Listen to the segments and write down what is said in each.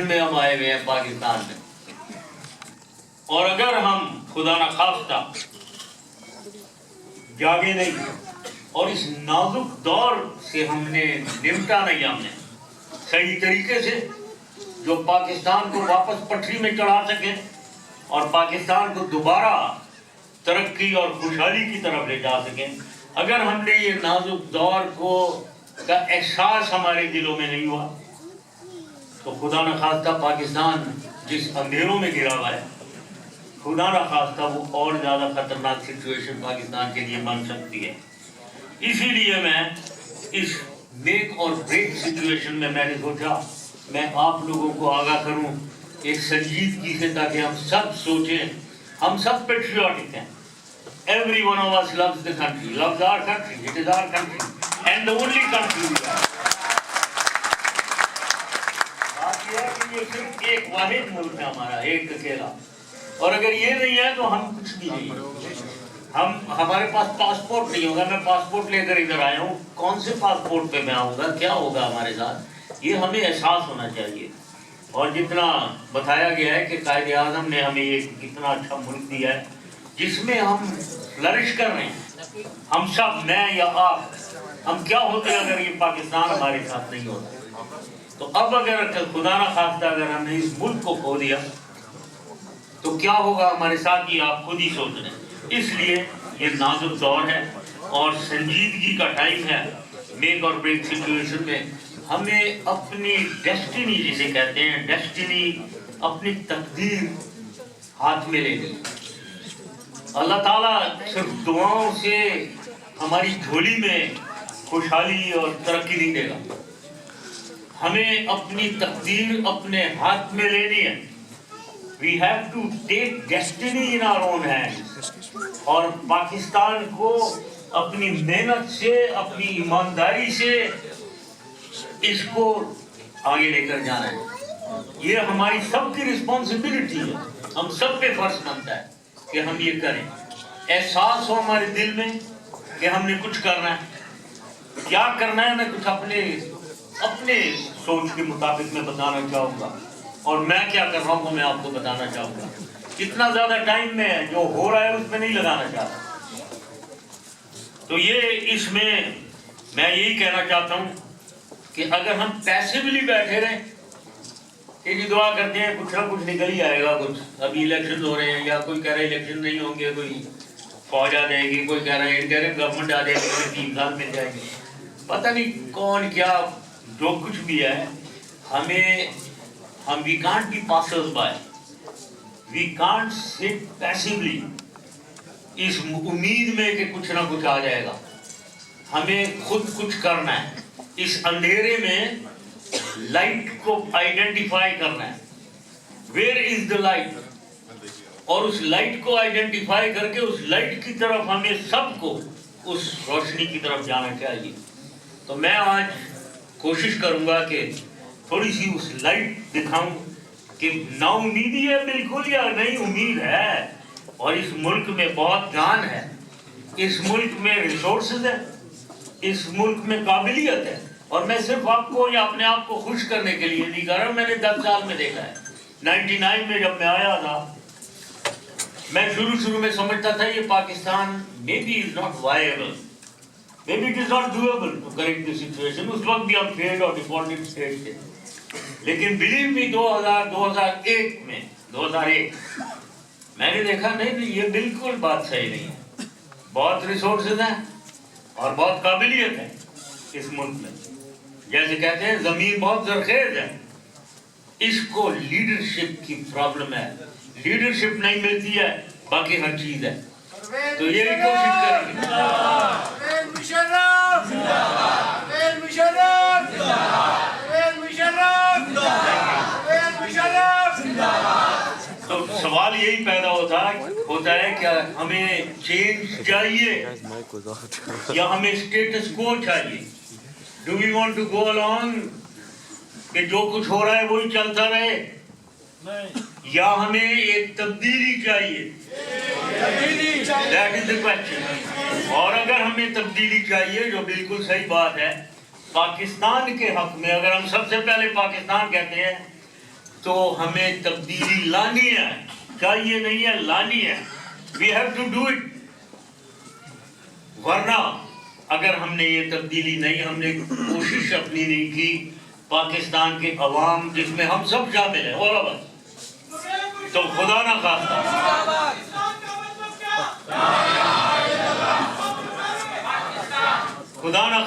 میں ہم آئے ہوئے ہیں پاکستان میں، اور اگر ہم خدا نخواستہ جاگے نہیں اور اس نازک دور سے ہم نے نمٹا نہیں ہم نے صحیح طریقے سے، جو پاکستان کو واپس پٹری میں چڑھا سکے اور پاکستان کو دوبارہ ترقی اور خوشحالی کی طرف لے جا سکیں، اگر ہم نے یہ نازک دور کا احساس ہمارے دلوں میں نہیں ہوا تو خدا نخواستہ پاکستان جس اندھیروں میں گرا ہوا ہے، خدا نخواستہ وہ اور زیادہ خطرناک سچویشن پاکستان کے لیے بن سکتی ہے۔ اسی لیے میں اس میک اور بریک سچویشن میں نے سوچا میں آپ لوگوں کو آگاہ کروں ایک سنجیدگی سے، تاکہ ہم سب سوچیں، ہم سب پیٹریوٹک ہیں۔ Every one of us loves the country, loves our country. It is our country and the only country we have. بات یہ ہے کہ یہ صرف ایک واحد ملک ہے ہمارا، ایک اکیلا، اور اگر یہ نہیں ہے تو ہم کچھ بھی نہیں۔ ہمارے پاس پاسپورٹ نہیں ہوگا، میں پاسپورٹ لے کر ادھر آیا ہوں، کون سے پاسپورٹ پہ میں آؤں گا، کیا ہوگا ہمارے ساتھ، یہ ہمیں احساس ہونا چاہیے۔ اور جتنا بتایا گیا ہے کہ قائد اعظم نے ہمیں یہ کتنا اچھا ملک دیا ہے جس میں ہم فلرش کر رہے ہیں، ہم سب، میں یا آپ، ہم کیا ہوتے اگر یہ پاکستان ہمارے ساتھ نہیں ہوتا؟ تو اب اگر خدا نخواستہ اگر ہم نے اس ملک کو کھو دیا تو کیا ہوگا ہمارے ساتھ، یہ آپ خود ہی سوچ رہے ہیں۔ اس لیے یہ نازک دور ہے اور سنجیدگی کا ٹائم ہے۔ میک اور بریک سچویشن میں ہمیں اپنی ڈیسٹینی جسے کہتے ہیں، ڈیسٹینی، اپنی تقدیر ہاتھ میں لینی۔ اللہ تعالیٰ صرف دعاؤں سے ہماری جھولی میں خوشحالی اور ترقی نہیں دے گا، ہمیں اپنی تقدیر اپنے ہاتھ میں لینی ہے۔ We have to take destiny in our own hands، اور پاکستان کو اپنی محنت سے، اپنی ایمانداری سے اس کو آگے لے کر جانا ہے۔ یہ ہماری سب کی رسپانسبلٹی ہے، ہم سب پہ فرض بنتا ہے کہ ہم یہ کریں۔ احساس ہو ہمارے دل میں کہ ہم نے کچھ کرنا ہے، کیا کرنا ہے، میں کچھ اپنے سوچ کے مطابق میں بتانا چاہوں گا، اور میں کیا کر رہا ہوں وہ میں آپ کو بتانا چاہوں گا۔ اتنا زیادہ ٹائم میں جو ہو رہا ہے اس میں نہیں لگانا چاہتا۔ تو یہ اس میں یہی کہنا چاہتا ہوں کہ اگر ہم پیسیولی بیٹھے رہیں کہ جی دعا کرتے ہیں کچھ نہ کچھ نکل ہی آئے گا، کچھ ابھی الیکشن ہو رہے ہیں، یا کوئی کہہ رہا ہے الیکشن نہیں ہوں گے، کوئی فوج آ جائے گی، کوئی کہہ رہا ہے انٹرم گورنمنٹ آ جائے گی، کوئی 3 سال مل جائے گی، پتہ نہیں کون کیا جو کچھ بھی ہے۔ ہم we can't be passers by, we can't sit passively اس امید میں کہ کچھ نہ کچھ آ جائے گا۔ ہمیں خود کچھ کرنا ہے، اس اندھیرے میں لائٹ کو آئیڈینٹیفائی کرنا ہے، ویئر از دا لائٹ، اور اس لائٹ کو آئیڈینٹیفائی کر کے اس لائٹ کی طرف ہمیں سب کو اس روشنی کی طرف جانا چاہیے۔ تو میں آج کوشش کروں گا کہ تھوڑی سی اس لائٹ دکھاؤں کہ نا امیدی ہے بالکل یا نئی امید ہے، اور اس ملک میں بہت جان ہے، اس ملک میں ریسورسز ہے، اس ملک میں قابلیت ہے، اور میں صرف آپ کو یا اپنے آپ کو خوش کرنے کے لیے نہیں کر رہا ہوں۔ میں نے 10 سال میں دیکھا ہے، 99 میں جب میں آیا تھا، میں شروع میں سمجھتا تھا یہ Pakistan maybe is not viable, maybe it is not doable to correct the situation۔ اس وقت بھی ہم فیلڈ اور ڈیفالٹڈ اسٹیٹ تھے، لیکن بلیو می 2001 میں نے دیکھا نہیں یہ بالکل بات صحیح نہیں ہے۔ بہت ریسورسز ہیں اور بہت قابلیت ہے اس ملک میں، جیسے کہتے ہیں زمین بہت زرخیز ہے، اس کو لیڈرشپ کی پرابلم ہے، لیڈرشپ نہیں ملتی ہے، باقی ہر چیز ہے۔ تو یہی کوشش کریں گے۔ تو سوال یہی پیدا ہوتا ہے کہ ہمیں چینج چاہیے یا ہمیں اسٹیٹس کو چاہیے؟ Do we want to go along کہ جو کچھ ہو رہا ہے وہی چلتا رہے، یا ہمیں ایک تبدیلی چاہیے؟ That is the question۔ اور اگر ہمیں تبدیلی چاہیے، جو بالکل صحیح بات ہے، پاکستان کے حق میں اگر ہم سب سے پہلے پاکستان کہتے ہیں تو ہمیں تبدیلی لانی ہے، چاہیے نہیں ہے، لانی ہے. We have to do it. ورنہ اگر ہم نے یہ تبدیلی نہیں، ہم نے کوشش اپنی نہیں کی، پاکستان کے عوام جس میں ہم سب شامل ہیں اور بس، تو خدا نہ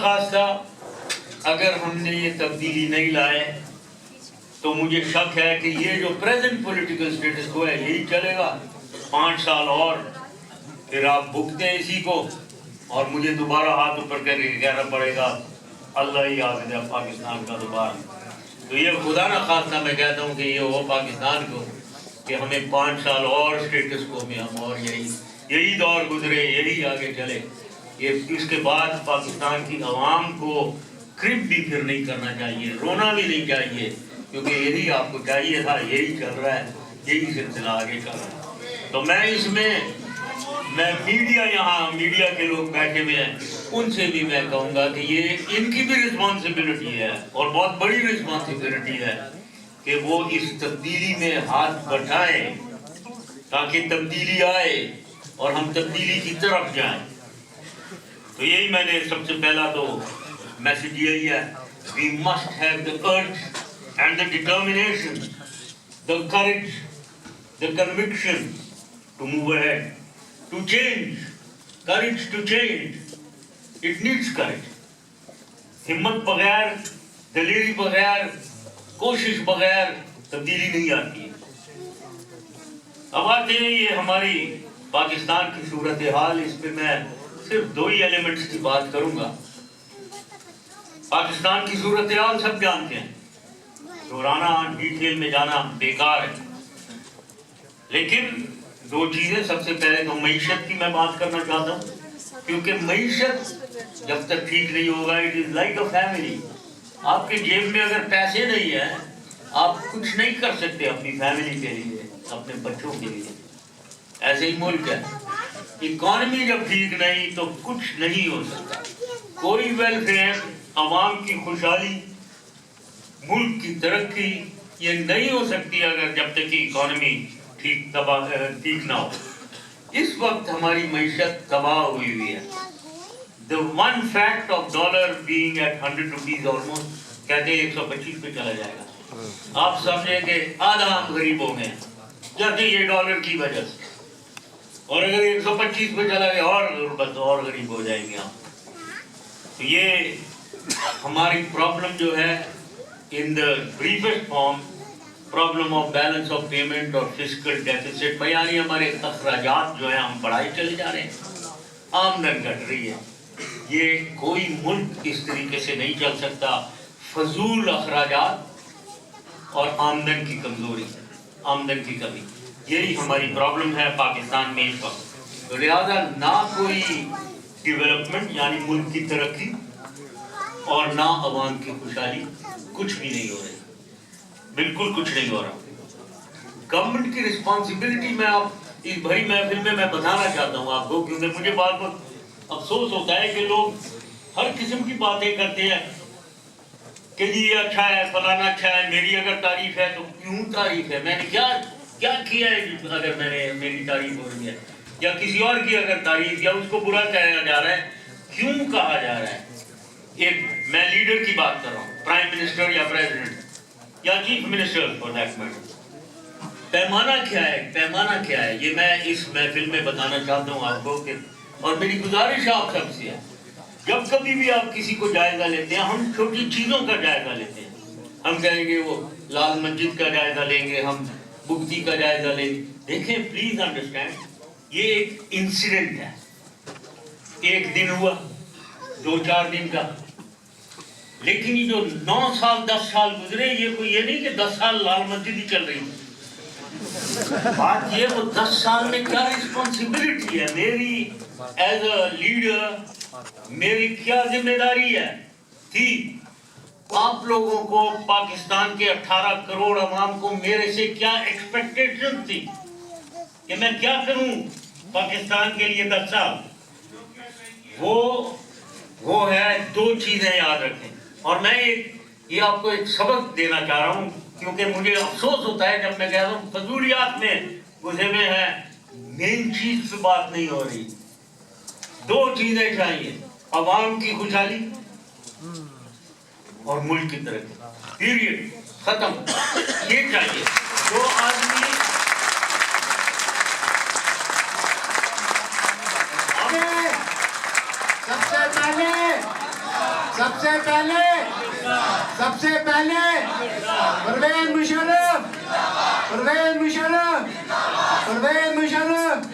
خواستہ اگر ہم نے یہ تبدیلی نہیں لائے تو مجھے شک ہے کہ یہ جو پریزنٹ پولیٹیکل سٹیٹس کو ہے یہی چلے گا 5 سال اور، پھر آپ بھگتے ہیں اسی کو، اور مجھے دوبارہ ہاتھ اوپر کر کے کہنا پڑے گا اللہ ہی حافظ ہے پاکستان کا دوبارہ. تو یہ خدا نہ خواستہ میں کہتا ہوں کہ یہ ہو پاکستان کو کہ ہمیں 5 سال اور سٹیٹس کو میں ہم اور یہی دور گزرے، یہی آگے چلے. یہ اس کے بعد پاکستان کی عوام کو کرپ بھی پھر نہیں کرنا چاہیے، رونا بھی نہیں چاہیے، کیونکہ یہی آپ کو چاہیے تھا، یہی چل رہا ہے، یہی سلسلہ آگے چل رہا ہے. تو میں اس میں میڈیا کے لوگ بیٹھے ہوئے ہیں، ان سے بھی میں کہوں گا کہ یہ ان کی بھی رسپانسبلٹی ہے اور بہت بڑی رسپانسبلٹی ہے کہ وہ اس تبدیلی میں ہاتھ بٹھائیں تاکہ تبدیلی آئے اور ہم تبدیلی کی طرف جائیں. تو یہی میں نے سب سے پہلا تو میسج یہی ہے، we must have the urge and the determination, the courage, the conviction to move ahead, to change, courage to change. It needs courage. ہمت بغیر، دلیری بغیر، کوشش بغیر تبدیلی نہیں آتی ہے. اب آتے ہیں یہ ہماری پاکستان کی صورتحال، اس پہ میں صرف 2 ہی ایلیمنٹس کی بات کروں گا. پاکستان کی صورتحال سب جانتے ہیں، دہرانا ڈیٹیل میں جانا بیکار ہے، لیکن 2 چیزیں. سب سے پہلے تو معیشت کی میں بات کرنا چاہتا ہوں، کیونکہ معیشت جب تک ٹھیک نہیں ہوگا، it is like a family. آپ کے جیب میں اگر پیسے نہیں ہیں، آپ کچھ نہیں کر سکتے اپنی فیملی کے لیے، اپنے بچوں کے لیے. ایسے ہی ملک ہے، اکانومی جب ٹھیک نہیں تو کچھ نہیں ہو سکتا. کوئی ویلفیئر، عوام کی خوشحالی، ملک کی ترقی یہ نہیں ہو سکتی اگر جب تک کہ اکانومی ٹھیک نہ ہو. اس وقت ہماری معیشت تباہ ہوئی ہے. The one fact of dollar being at 100 rupees almost، کہتے ہیں 125 پہ چلا جائے گا. آپ سمجھیں کہ آدھا ہم غریب ہو گئے جب یہ ڈالر کی وجہ سے، اور اگر 125 پہ چلا گیا اور غریب ہو جائیں گے ہم. تو یہ ہماری پرابلم جو ہے in the briefest form, problem of balance of payment اور فسکل ڈیفیسٹ، یعنی ہمارے اخراجات جو ہیں ہم بڑھائی چلے جا رہے ہیں، آمدن گھٹ رہی ہے. یہ کوئی ملک اس طریقے سے نہیں چل سکتا. فضول اخراجات اور آمدن کی کمزوری، آمدن کی کمی، یہی ہماری پرابلم ہے پاکستان میں اس وقت. لہذا نہ کوئی ڈیولپمنٹ یعنی ملک کی ترقی اور نہ عوام کی خوشحالی، کچھ بھی نہیں ہو رہی، بالکل کچھ نہیں ہو رہا. گورنمنٹ کی رسپانسبلٹی میں آپ اس بھری محفل میں بتانا چاہتا ہوں آپ کو، کیونکہ مجھے بات افسوس ہوتا ہے کہ لوگ ہر قسم کی باتیں کرتے ہیں کہ جی یہ اچھا ہے، فلانا اچھا ہے، میری اگر تعریف ہے تو کیوں تعریف ہے؟ میں نے کیا کیا ہے اگر میری تعریف ہو رہی ہے، یا کسی اور کی اگر تعریف یا اس کو برا کہا جا رہا ہے، کیوں کہا جا رہا ہے؟ ایک میں لیڈر کی بات کر رہا ہوں، پرائم منسٹر یا پریزیڈنٹ یا chief minister for that matter. پیمانہ کیا ہے؟ پیمانہ کیا ہے؟ یہ میں اس محفل میں بتانا چاہتا ہوں آپ کو کہ، اور میری گزارش آپ سب سے ہے، جب کبھی بھی آپ کسی کو جائزہ لیتے ہیں، ہم چھوٹی چیزوں کا جائزہ لیتے ہیں. ہم کہیں گے وہ لال مسجد کا جائزہ لیں گے، ہم بگٹی کا جائزہ لیں گے. دیکھیں پلیز انڈرسٹینڈ، یہ ایک انسیڈنٹ ہے، ایک دن ہوا، 2-4 دن کا، لیکن یہ جو 9 سال 10 سال گزرے، یہ نہیں کہ 10 سال لال مسجد ہی چل رہی ہے. بات یہ وہ 10 سال میں کیا رسپانسبلٹی ہے میری ایز اے لیڈر، میری کیا ذمہ داری ہے تھی آپ لوگوں کو، پاکستان کے 18 کروڑ عوام کو میرے سے کیا ایکسپیکٹیشن تھی کہ میں کیا کروں پاکستان کے لیے 10 سال. وہ ہے 2 چیزیں یاد رکھیں. اور میں یہ آپ کو ایک سبق دینا چاہ رہا ہوں کیونکہ مجھے افسوس ہوتا ہے جب میں کہتا ہوں فضولیات میں گھسے ہوئے ہیں، مین چیز پہ بات نہیں ہو رہی. 2 چیزیں چاہیے، عوام کی خوشحالی اور ملک کی ترقی، پیریڈ، ختم. یہ چاہیے. جو آدمی سب سے پہلے پرویز مشرف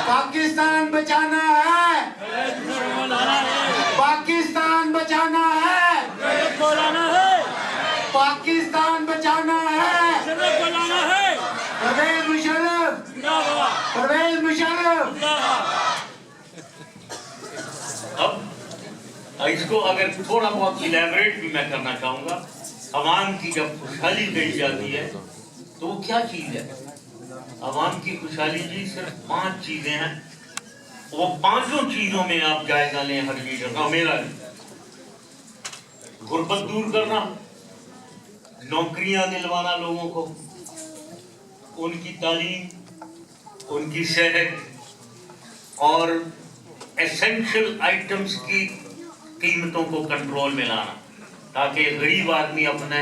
پاکستان بچانا ہے، پاکستان بچانا ہے، پاکستان بچانا ہے. پرویز مشرف. اب اس کو اگر تھوڑا بہت الیبریٹ بھی میں کرنا چاہوں گا. عوام کی جب خوشحالی کہی جاتی ہے تو وہ کیا چیز ہے؟ عوام کی خوشحالی جی صرف 5 چیزیں ہیں. وہ 5 چیزوں میں آپ جائزہ لیں ہر لیڈر کا، میرا بھی. غربت دور کرنا، نوکریاں دلوانا لوگوں کو، ان کی تعلیم، ان کی صحت اور ایسنشل آئٹمس کی قیمتوں کو کنٹرول میں لانا تاکہ غریب آدمی اپنے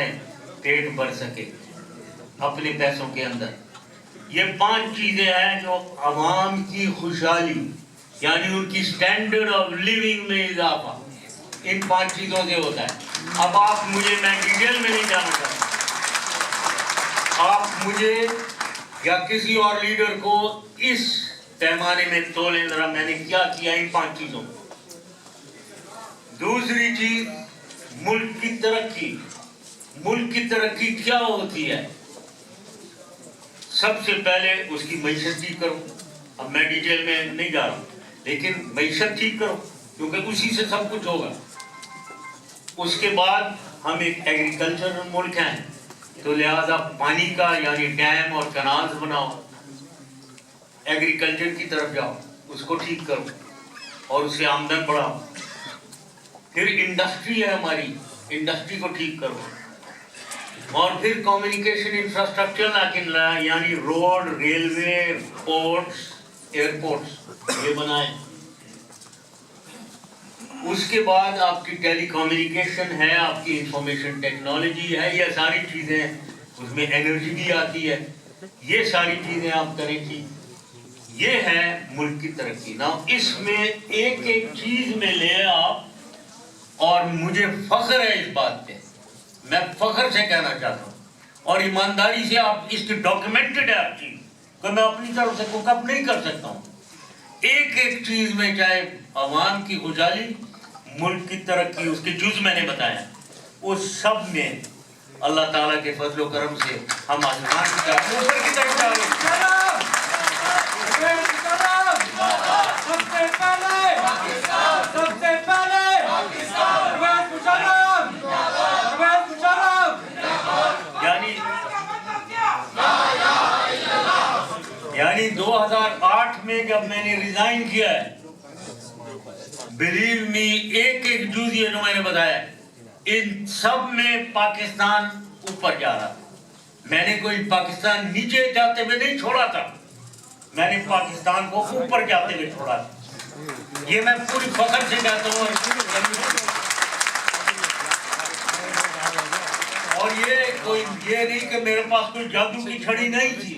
پیٹ بھر سکے اپنے پیسوں کے اندر. یہ 5 چیزیں ہیں جو عوام کی خوشحالی یعنی ان کی سٹینڈرڈ آف لیونگ میں اضافہ ان 5 چیزوں سے ہوتا ہے. اب آپ مجھے، میں ڈیٹیل میں نہیں جانا چاہتا، آپ مجھے یا کسی اور لیڈر کو اس پیمانے میں تولیں ذرا میں نے کیا کیا ان 5 چیزوں کو. دوسری چیز ملک کی ترقی. ملک کی ترقی کیا ہوتی ہے؟ سب سے پہلے اس کی معیشت ٹھیک کرو. اب میں ڈیٹیل میں نہیں جا رہا ہوں لیکن معیشت ٹھیک کرو کیونکہ اسی سے سب کچھ ہوگا. اس کے بعد ہم ایک ایگریکلچرل ملک ہیں تو لہذا پانی کا یعنی ڈیم اور کنالز بناؤ، ایگریکلچر کی طرف جاؤ، اس کو ٹھیک کرو اور اس سے آمدن بڑھاؤ. پھر انڈسٹری ہے ہماری، انڈسٹری کو ٹھیک کرو. اور پھر کمیونیکیشن انفراسٹرکچر یعنی روڈ، ریلوے، پورٹس، ایئرپورٹس یہ بنائیں. اس کے بعد آپ کی ٹیلی کمیونیکیشن ہے، آپ کی انفارمیشن ٹیکنالوجی ہے، یہ ساری چیزیں، اس میں انرجی بھی آتی ہے. یہ ساری چیزیں آپ کریں گی. یہ ہے ملک کی ترقی. نا اس میں ایک ایک چیز میں لے آپ، اور مجھے فخر ہے اس بات پہ، میں فخر سے کہنا چاہتا ہوں اور ایمانداری سے آپ اس کی ڈاکیومنٹڈ ہے آپ چیز کہ میں اپنی طرف سے کوک اپ نہیں کر سکتا ہوں. ایک ایک چیز میں چاہے عوام کی خوشحالی، ملک کی ترقی، اس کے جز میں نے بتایا، اس سب میں اللہ تعالیٰ کے فضل و کرم سے ہم آسمان کی طرف اوپر کی طرف جا رہے ہیں. یعنی 2008 میں جب میں نے ریزائن کیا ہے، بلیو می ایک ایک جز یہ جو میں نے بتایا ان سب میں پاکستان اوپر جا رہا. میں نے کوئی پاکستان نیچے جاتے ہوئے نہیں چھوڑا تھا، میں نے پاکستان کو اوپر جاتے ہوئے چھوڑا تھا. یہ میں پوری فخر سے کہتا ہوں. اور یہ نہیں کہ میرے پاس کوئی جادو کی چھڑی نہیں تھی،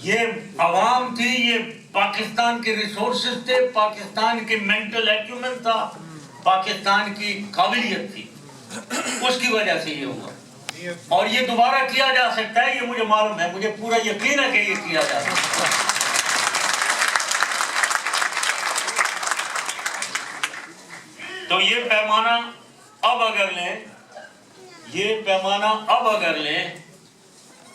یہ عوام تھی، یہ پاکستان کے ریسورسز تھے، پاکستان کے مینٹل ایکیومنٹ تھا، پاکستان کی قابلیت تھی، اس کی وجہ سے یہ ہوا. اور یہ دوبارہ کیا جا سکتا ہے، یہ مجھے معلوم ہے، مجھے پورا یقین ہے کہ یہ کیا جا سکتا ہے. تو یہ پیمانہ اب اگر لیں، یہ پیمانہ اب اگر لیں،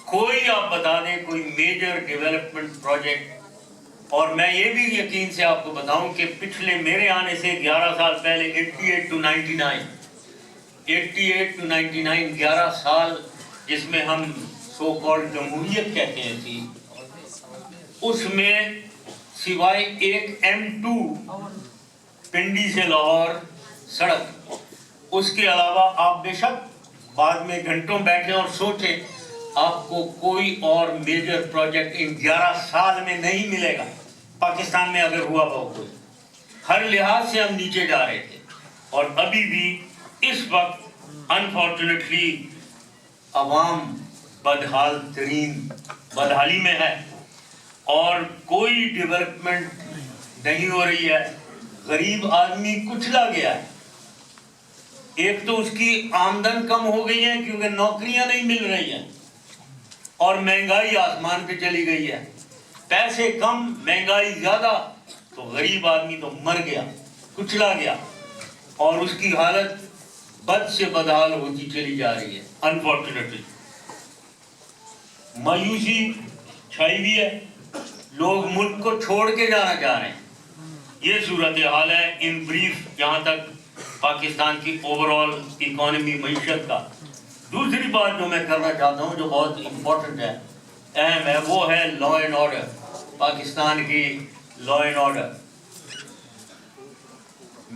کوئی آپ بتا دیں کوئی میجر ڈیولپمنٹ پروجیکٹ. اور میں یہ بھی یقین سے آپ کو بتاؤں کہ پچھلے میرے آنے سے 11 سال پہلے 88 to 99 11 سال جس میں ہم سو کالڈ جمہوریت کہتے ہیں تھی، اس میں سوائے ایک M2 پنڈی سے لاہور سڑک، اس کے علاوہ آپ بے شک بعد میں گھنٹوں بیٹھے اور سوچے آپ کو کوئی اور میجر پروجیکٹ ان 11 سال میں نہیں ملے گا پاکستان میں اگر ہوا کوئی. ہر لحاظ سے ہم نیچے جا رہے تھے اور ابھی بھی اس وقت انفارچونیٹلی عوام بدحال ترین بدحالی میں ہے اور کوئی ڈیولپمنٹ نہیں ہو رہی ہے. غریب آدمی کچلا گیا ہے. ایک تو اس کی آمدن کم ہو گئی ہے کیونکہ نوکریاں نہیں مل رہی ہیں اور مہنگائی آسمان پہ چلی گئی ہے. پیسے کم مہنگائی زیادہ تو غریب آدمی تو مر گیا کچلا گیا اور اس کی حالت بد سے بدحال ہوتی چلی جا رہی ہے. انفارچونیٹلی مایوسی چھائی ہوئی ہے. لوگ ملک کو چھوڑ کے جانا چاہ رہے ہیں. یہ صورتحال ہے ان بریف جہاں تک پاکستان کی اوور آل اکانومی معیشت کا. دوسری بات جو میں کرنا چاہتا ہوں جو بہت امپورٹنٹ ہے اہم ہے وہ ہے لا اینڈ آرڈر. پاکستان کی لا اینڈ آرڈر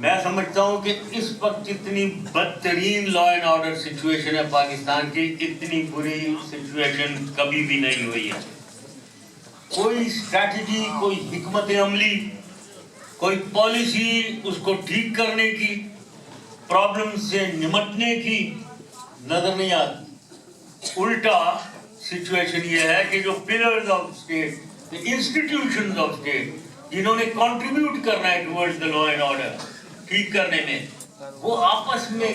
میں سمجھتا ہوں کہ اس وقت جتنی بدترین لا اینڈ آرڈر سچویشن ہے پاکستان کی اتنی بری سچویشن کبھی بھی نہیں ہوئی ہے. کوئی اسٹریٹجی کوئی حکمت عملی کوئی پالیسی اس کو ٹھیک کرنے کی پرابلم سے نمٹنے کی نظر نہیں آتی. الٹا سچویشن یہ ہے کہ جو pillars of state institutions of state جنہوں نے کنٹریبیوٹ کرنا ہے towards the law and order ٹھیک کرنے میں وہ آپس میں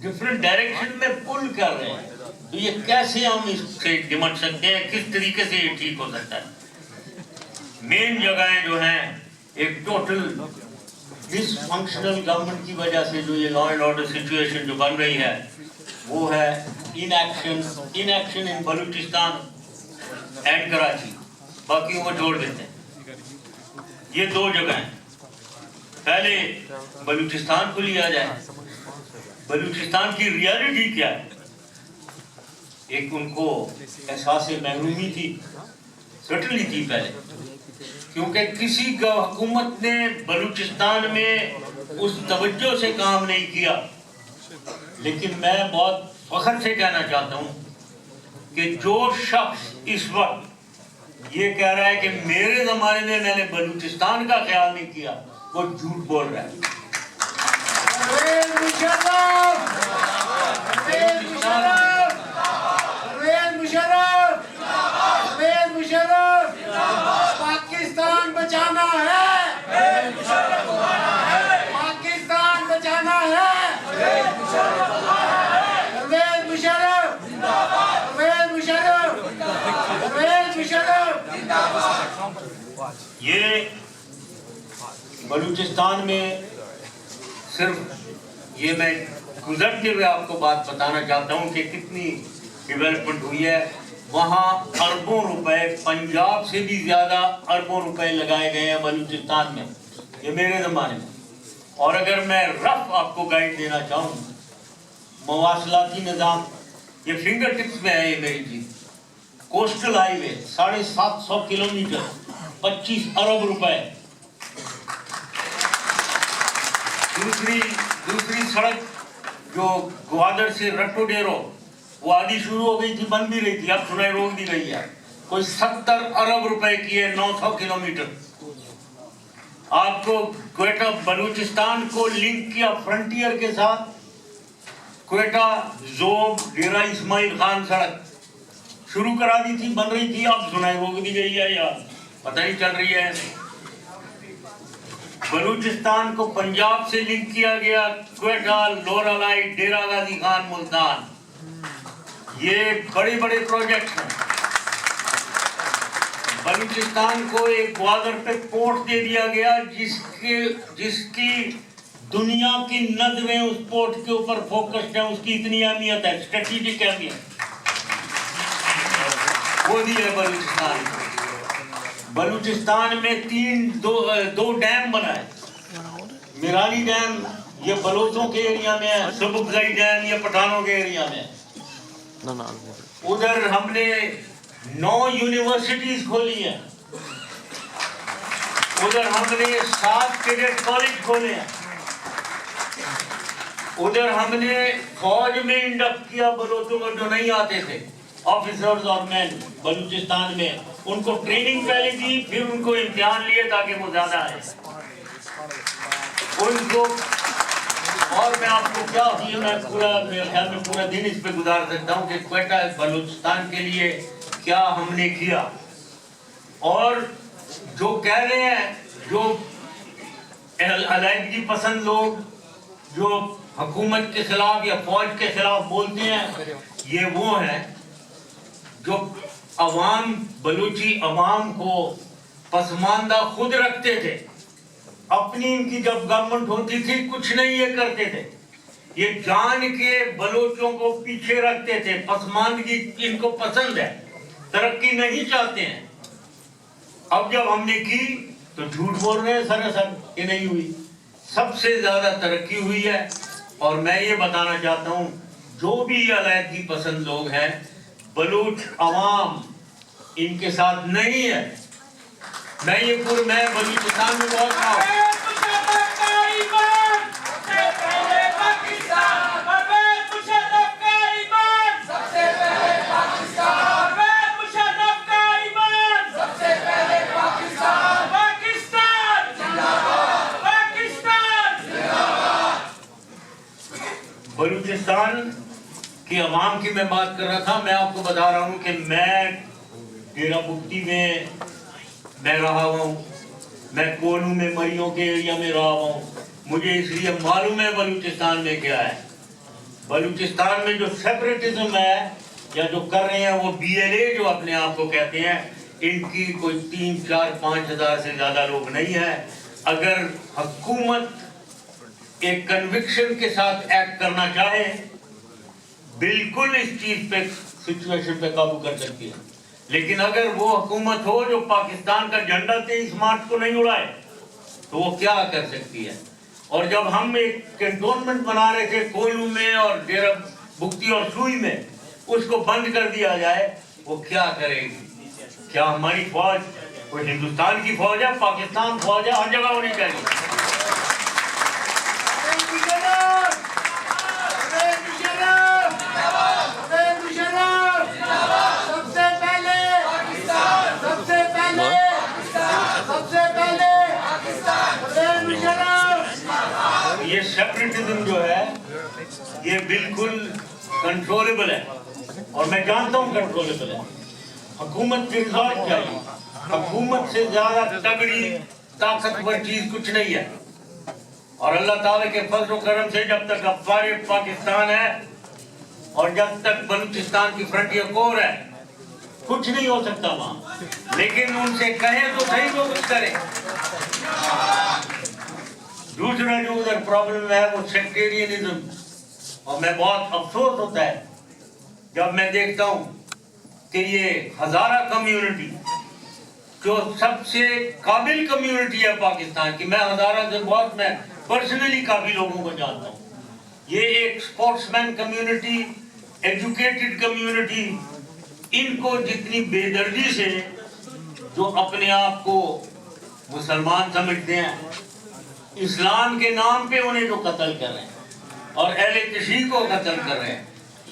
ڈفرینٹ ڈائریکشن میں پل کر رہے ہیں. تو یہ کیسے ہم اس سے نمٹ سکتے ہیں کس طریقے سے یہ ٹھیک ہو سکتا ہے. مین جگہیں جو ہیں ایک ٹوٹل ڈس فنکشنل گورنمنٹ کی وجہ سے جو یہ لا اینڈ آرڈر سچویشن جو بن رہی ہے وہ ہے in action in Balochistan and Karachi. باقیوں کو چھوڑ دیتے ہیں. یہ دو جگہیں پہلے بلوچستان کو لیا جائے. بلوچستان کی ریالٹی کیا ہے. ایک ان کو احساس محرومی تھی سرٹنلی تھی پہلے کیونکہ کسی کا حکومت نے بلوچستان میں اس توجہ سے کام نہیں کیا. لیکن میں بہت فخر سے کہنا چاہتا ہوں کہ جو شخص اس وقت یہ کہہ رہا ہے کہ میرے زمانے میں نے بلوچستان کا خیال نہیں کیا وہ جھوٹ بول رہا ہے. پاکستان بچانا ہے پاکستان بچانا ہے. پرویز مشرف پرویز مشرف پرویز مشرف. یہ بلوچستان میں صرف یہ میں گزرتے ہوئے آپ کو بات بتانا چاہتا ہوں کہ کتنی ڈیولپمنٹ ہوئی ہے. وہاں اربوں روپے پنجاب سے بھی زیادہ اربوں روپے لگائے گئے ہیں بلوچستان میں یہ میرے زمانے میں. اور اگر میں رف آپ کو گائیڈ دینا چاہوں مواصلاتی نظام یہ فنگر ٹپس میں ہے. یہ میری چیز کوسٹل ہائی وے 750 کلومیٹر 25 ارب روپے. دوسری سڑک جو گوادر سے رٹو ڈیرو وہ آدھی شروع ہو گئی تھی بن بھی رہی تھی اب سنائی روک دی گئی ہے. کوئی 70 ارب روپے کی ہے 900 کلومیٹر. آپ کو کوئٹہ بلوچستان کو لنک کیا فرنٹیئر کے ساتھ. کوئٹہ زوب ڈیرہ اسماعیل خان سڑک شروع کرا دی تھی بن رہی تھی اب سنائی روک دی گئی ہے یا پتہ نہیں چل رہی ہے. بلوچستان کو پنجاب سے لنک کیا گیا کوئٹہ لورا لائی ڈیرہ غازی خان ملتان. یہ بڑے بڑے پروجیکٹ ہیں. بلوچستان کو ایک گوادر پہ پورٹ دے دیا گیا جس کی دنیا کی نظریں اس پورٹ کے اوپر فوکسڈ ہیں. اس کی اتنی اہمیت ہے اسٹریٹجک اہمیت وہ دی ہے بلوچستان. بلوچستان میں دو ڈیم بنائے. میرانی ڈیم یہ بلوچوں کے ایریا میں ہے. سبکزئی ڈیم یہ پٹھانوں کے ایریا میں ہے. ادھر ہم نے 9 یونیورسٹیز کھولی ہیں. ادھر ہم نے 7 کیڈٹ کالج کھولے ہیں. ادھر ہم نے فوج میں انڈکٹ کیا بلوچوں کو جو نہیں آتے تھے، آفیسرز اور مین بلوچستان میں، ان کو ٹریننگ پہلے دی، پھر ان کو امتحان لیے تاکہ وہ زیادہ آئے ان کو. اور میں آپ کو کیا میں میرے خیال میں پورا دن اس پہ گزار سکتا ہوں کہ کوئٹہ بلوچستان کے لیے کیا ہم نے کیا. اور جو کہہ رہے ہیں، جو علیحدگی پسند لوگ جو حکومت کے خلاف یا فوج کے خلاف بولتے ہیں، یہ وہ ہیں جو عوام، بلوچی عوام کو پسماندہ خود رکھتے تھے. اپنی ان کی جب گورنمنٹ ہوتی تھی کچھ نہیں یہ کرتے تھے، یہ جان کے بلوچوں کو پیچھے رکھتے تھے. پسماندگی ان کو پسند ہے، ترقی نہیں چاہتے ہیں. اب جب ہم نے کی تو جھوٹ بول رہے ہیں سراسر کہ نہیں ہوئی. سب سے زیادہ ترقی ہوئی ہے. اور میں یہ بتانا چاہتا ہوں، جو بھی علیحدگی پسند لوگ ہیں، بلوچ عوام ان کے ساتھ نہیں ہے. میں بلوچستان میں بہت رہا ہوں. بلوچستان کی عوام کی میں بات کر رہا تھا. میں آپ کو بتا رہا ہوں کہ میں ڈیرہ بگٹی میں رہا ہوں، میں کولو میں مریوں کے ایریا میں رہا ہوں. مجھے اس لیے معلوم ہے بلوچستان میں کیا ہے. بلوچستان میں جو سیپریٹزم ہے یا جو کر رہے ہیں وہ BLA جو اپنے آپ کو کہتے ہیں، ان کی کوئی 3, 4, 5 ہزار سے زیادہ لوگ نہیں ہیں. اگر حکومت ایک کنوکشن کے ساتھ ایکٹ کرنا چاہے، بالکل اس چیز پہ سچویشن پہ قابو کر سکتی ہے. لیکن اگر وہ حکومت ہو جو پاکستان کا جھنڈا 23 مارچ کو نہیں اڑائے تو وہ کیا کر سکتی ہے. اور جب ہم ایک کنٹونمنٹ بنا رہے تھے کولو میں اور ڈیرہ بگٹی اور سوئی میں، اس کو بند کر دیا جائے، وہ کیا کرے گی؟ کیا ہماری فوج کوئی ہندوستان کی فوج ہے؟ پاکستان فوج ہے، ہر جگہ ہونی چاہیے. یہ سیپریٹزم جو ہے یہ بالکل کنٹرولبل ہے، اور میں جانتا ہوں کنٹرولبل ہے. حکومت کے ریزالٹ چاہیے. حکومت سے زیادہ تگڑی طاقتور چیز کچھ نہیں ہے. اور اللہ تعالیٰ کے فضل و کرم سے جب تک افواج پاکستان ہے اور جب تک بلوچستان کی فرنٹیئر کور ہے، کچھ نہیں ہو سکتا وہاں. لیکن ان سے کہیں تو صحیح وہ کچھ کریں. دوسرا جو ادھر پرابلم ہے وہ سیکٹیرینزم. اور میں بہت افسوس ہوتا ہے جب میں دیکھتا ہوں کہ یہ ہزارہ کمیونٹی جو سب سے قابل کمیونٹی ہے پاکستان کی، میں ہزارہ سے بہت میں پرسنلی کافی لوگوں کو جانتا ہوں. یہ ایک سپورٹس مین کمیونٹی، ایجوکیٹڈ کمیونٹی، ان کو جتنی بے دردی سے جو اپنے آپ کو مسلمان سمجھتے ہیں، اسلام کے نام پہ انہیں جو قتل کر رہے ہیں اور اہل تشیع کو قتل کر رہے ہیں،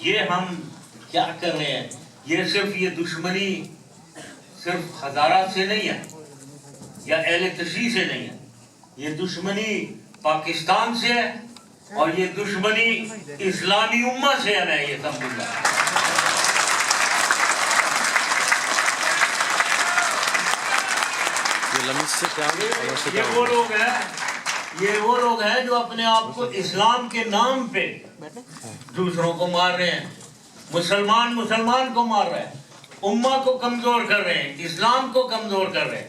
یہ ہم کیا کر رہے ہیں؟ یہ صرف یہ دشمنی صرف ہزارہ سے نہیں ہے یا اہل تشیع سے نہیں ہے. یہ دشمنی پاکستان سے ہے اور یہ دشمنی اسلامی امہ سے ہے. میں یہ سمجھوں گا. یہ وہ لوگ ہیں جو اپنے آپ کو اسلام کے نام پہ دوسروں کو مار رہے ہیں. مسلمان کو مار رہے ہیں، امہ کو کمزور کر رہے ہیں، اسلام کو کمزور کر رہے ہیں.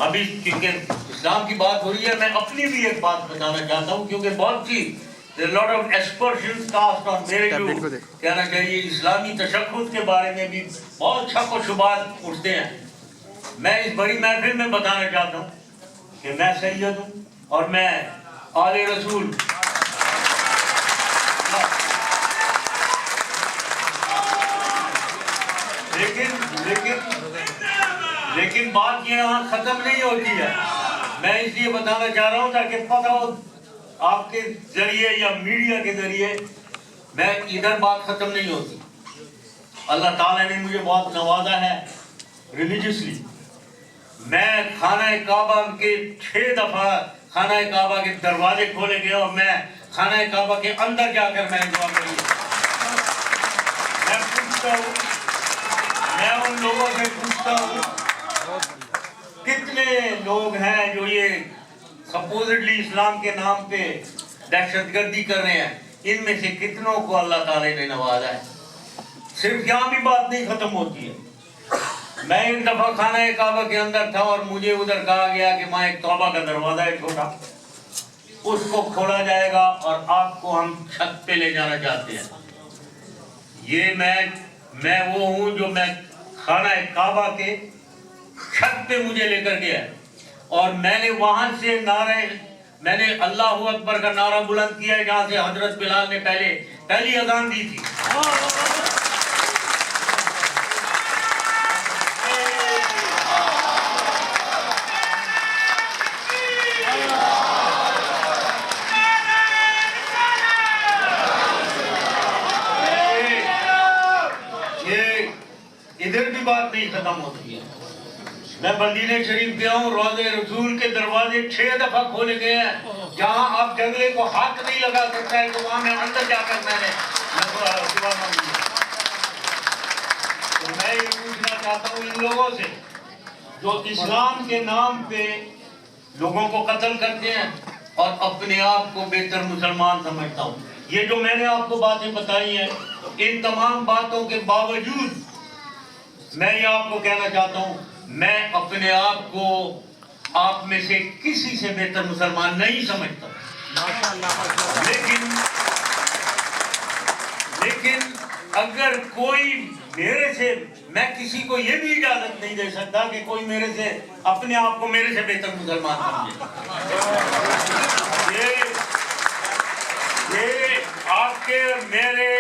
ابھی کیونکہ اسلام کی بات ہو رہی ہے، میں اپنی بھی ایک بات بتانا چاہتا ہوں، کیونکہ بہت سی lot of aspersions cast on میرے جو کہنا چاہیے اسلامی تشخص کے بارے میں بھی بہت شک و شبہات اٹھتے ہیں. میں اس بڑی محفل میں بتانا چاہتا ہوں کہ میں سید ہوں اور میں آل رسول. لیکن بات یہ یہاں ختم نہیں ہوتی ہے. میں اس لیے بتانا چاہ رہا ہوں تاکہ پتہ ہو آپ کے ذریعے یا میڈیا کے ذریعے میں ادھر بات ختم نہیں ہوتی. اللہ تعالیٰ نے مجھے بہت نوازا ہے ریلیجیسلی. میں خانہ کعبہ کے 6 دفعہ خانہ کعبہ کے دروازے کھولے گئے اور میں خانہ کعبہ کے اندر جا کر میں دعا کری. میں پوچھتا ہوں, میں ان لوگوں سے پوچھتا ہوں کتنے لوگ ہیں جو یہ سپوزڈلی اسلام کے نام پہ دہشت گردی کر رہے ہیں, ان میں سے کتنوں کو اللہ تعالیٰ نے نوازا ہے. صرف یہاں بھی بات نہیں ختم ہوتی ہے. میں ایک دفعہ خانہ کعبہ کے اندر تھا اور مجھے ادھر کہا گیا کہ ماں ایک توبہ کا دروازہ ہے چھوٹا, اس کو کھولا جائے گا اور آپ کو ہم چھت پہ لے جانا چاہتے ہیں. یہ میں وہ ہوں جو میں خانہ کعبہ کے چھت پہ مجھے لے کر گیا اور میں نے وہاں سے میں نے اللہ اکبر کا نعرہ بلند کیا ہے جہاں سے حضرت بلال نے پہلی اذان دی تھی. ادھر بھی بات نہیں ختم ہوتی ہے. میں مدینہ شریف گیا ہوں, روضہ رسول کے دروازے 6 دفعہ کھولے گئے ہیں. جہاں آپ جنگلے کو ہاتھ نہیں لگا سکتا ہے تو وہاں میں اندر جا کر میں نے دعا مانگی. تو میں یہ پوچھنا چاہتا ہوں ان لوگوں سے جو اسلام کے نام پہ لوگوں کو قتل کرتے ہیں اور اپنے آپ کو بہتر مسلمان سمجھتا ہوں. یہ جو میں نے آپ کو باتیں بتائی ہیں, ان تمام باتوں کے باوجود میں یہ آپ کو کہنا چاہتا ہوں, میں اپنے آپ کو آپ میں سے کسی سے بہتر مسلمان نہیں سمجھتا. لیکن اگر کوئی میرے سے, میں کسی کو یہ بھی اجازت نہیں دے سکتا کہ کوئی میرے سے اپنے آپ کو میرے سے بہتر مسلمان سمجھے. یہ آپ کے میرے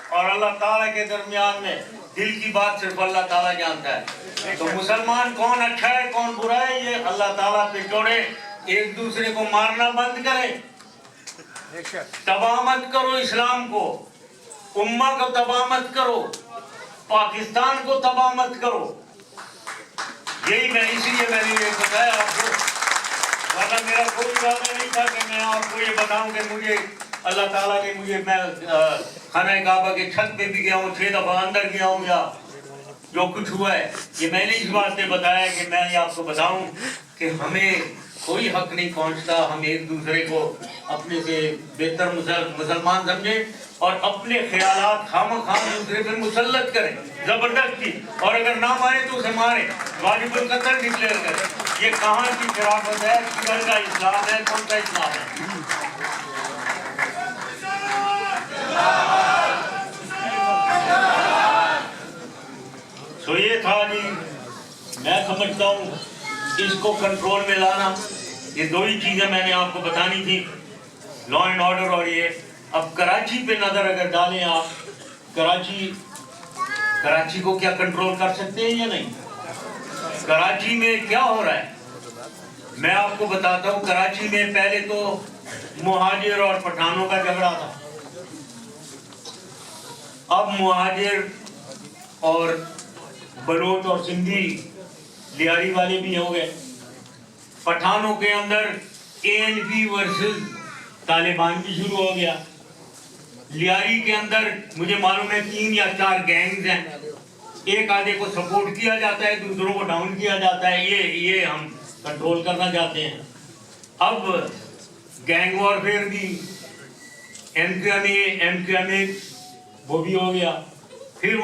اور اللہ تعالیٰ کے درمیان میں دل کی بات صرف اللہ تعالیٰ جانتا ہے. تو مسلمان کون اچھا ہے کون برا ہے یہ اللہ تعالیٰ پہ چھوڑے. ایک دوسرے کو مارنا بند کریں, تباہ مت کرو اسلام کو, امہ کو تباہ مت کرو, پاکستان کو تباہ مت کرو. یہی میں اسی لیے میں نے یہ بتایا آپ کو, ورنہ میرا کوئی ارادہ نہیں تھا کہ میں آپ کو یہ بتاؤں کہ مجھے اللہ تعالیٰ نے میں خانہ کعبہ کے چھت پہ بھی گیا ہوں, 6 دفعہ اندر گیا ہوں, یا جو کچھ ہوا ہے یہ میں نے اس واسطے بتایا کہ میں یہ آپ کو بتاؤں کہ ہمیں کوئی حق نہیں پہنچتا. ہم ایک دوسرے کو اپنے سے بہتر مسلمان سمجھیں اور اپنے خیالات خواہ دوسرے پہ مسلط کریں زبردستی, اور اگر نہ مارے تو اسے ماریں, واجب القتل ڈکلیئر کریں. یہ کہاں کی شرافت ہے, کدھر کا اسلام ہے, کون سا اسلام ہے؟ تو یہ تھا جی, میں سمجھتا ہوں اس کو کنٹرول میں لانا, یہ 2 ہی چیزیں میں نے آپ کو بتانی تھی, لا اینڈ آرڈر اور یہ. اب کراچی پہ نظر اگر ڈالیں آپ, کراچی کو کیا کنٹرول کر سکتے ہیں یا نہیں؟ کراچی میں کیا ہو رہا ہے میں آپ کو بتاتا ہوں. کراچی میں پہلے تو مہاجر اور پٹھانوں کا جھگڑا تھا, اب مہاجر اور بلوچ اور سندھی لیاری والے بھی ہو گئے. پٹھانوں کے اندر ANP ورسز طالبان بھی شروع ہو گیا. لیاری کے اندر مجھے معلوم ہے 3 یا 4 گینگز ہیں, ایک آدھے کو سپورٹ کیا جاتا ہے, دوسروں کو ڈاؤن کیا جاتا ہے. یہ ہم کنٹرول کرنا چاہتے ہیں. اب گینگ وارفیئر بھی MQMA وہ بھی ہو گیا. پھر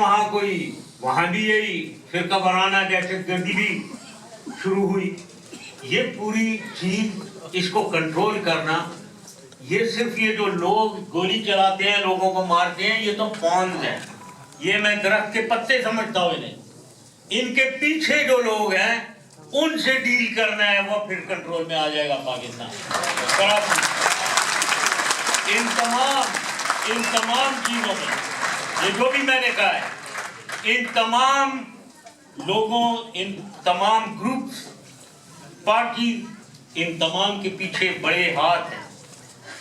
وہاں بھی یہی فرقہ وارانہ دہشت گردی بھی شروع ہوئی. یہ پوری چیز, اس کو کنٹرول کرنا, یہ صرف یہ جو لوگ گولی چلاتے ہیں لوگوں کو مارتے ہیں یہ تو پونز ہیں. یہ میں درخت کے پتے سمجھتا ہوں انہیں. ان کے پیچھے جو لوگ ہیں ان سے ڈیل کرنا ہے, وہ پھر کنٹرول میں آ جائے گا پاکستان. ان تمام چیزوں میں یہ جو بھی میں نے کہا ہے, ان تمام لوگوں, ان تمام گروپس, پارٹی, ان تمام کے پیچھے بڑے ہاتھ ہیں.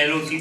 LOC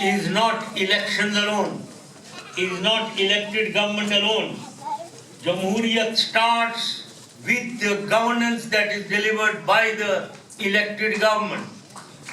is not elections alone, is not elected government alone. Jamhuriyat starts with the governance that is delivered by the elected government.